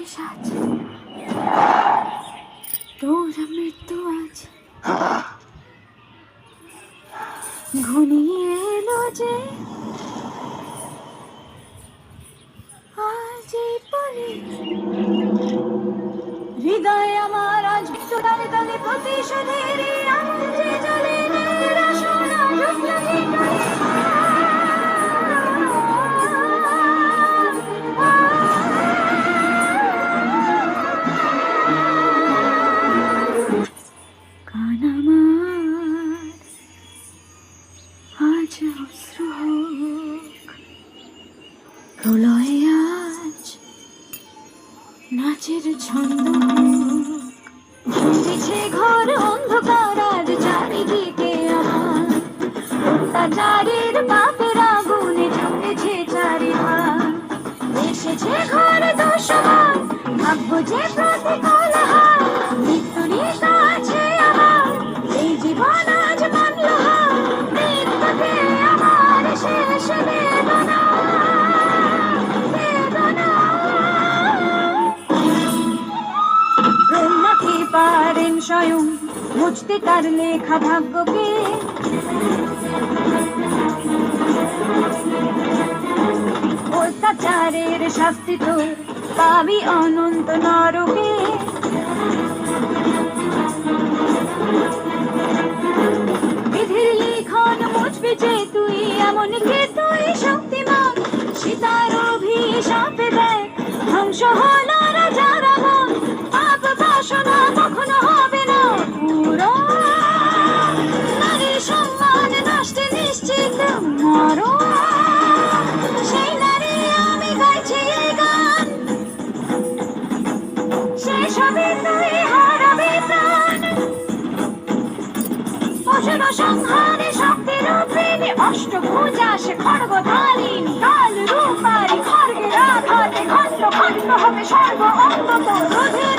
সাজ তোর মৃত্যু আজ ঘনিয়ে এলো যে আজ এই পরে হৃদয় আমার আজ তালে তালে প্রতিশোধের আগুন যে জ্বলে রসনা ঢুকলো ভিতরে কান আমার আজ অশ্রু হোক প্রলয়ে আজ নাচের ছন্দ দিছে ঘর অন্ধকার আজ চারিদিকে আমার অত্যাচারের পাপের আগুনে জ্বলেছে চারিধার এসেছে ঘরে দোষমান ভাগ্য যে প্রতিকূল হার মৃত্যু নিত আছে আমার এই জীবন আজ মানল হার মৃত্যুকে আমার শেষ বেদনা প্রেমকে পারেন স্বয়ং মুছতে তার লেখা ভাগ্যকে অত্যাচারের শাস্তি তো পাবি অনন্ত নরকে বিধির লিখন মুছবি যে তুই এমন কে তুই শক্তিমান সীতার অভিশাপে দেয় ধ্বংস হলো রাজা রাবণ পাপ বাসনা কখনো হবে না পুরো নারী সম্মান নষ্টে নিশ্চিত মরো সেই নারী আমি গাইছি এই গান শেষ হবে তুই হারাবি প্রাণ পশুর সংহারে শক্তির রূপিণী অষ্টভুজা সে খড়গধারিণী কাল রূপারি খড়গের আঘাতে খণ্ড খণ্ড হবে সর্ব অঙ্গ রোধে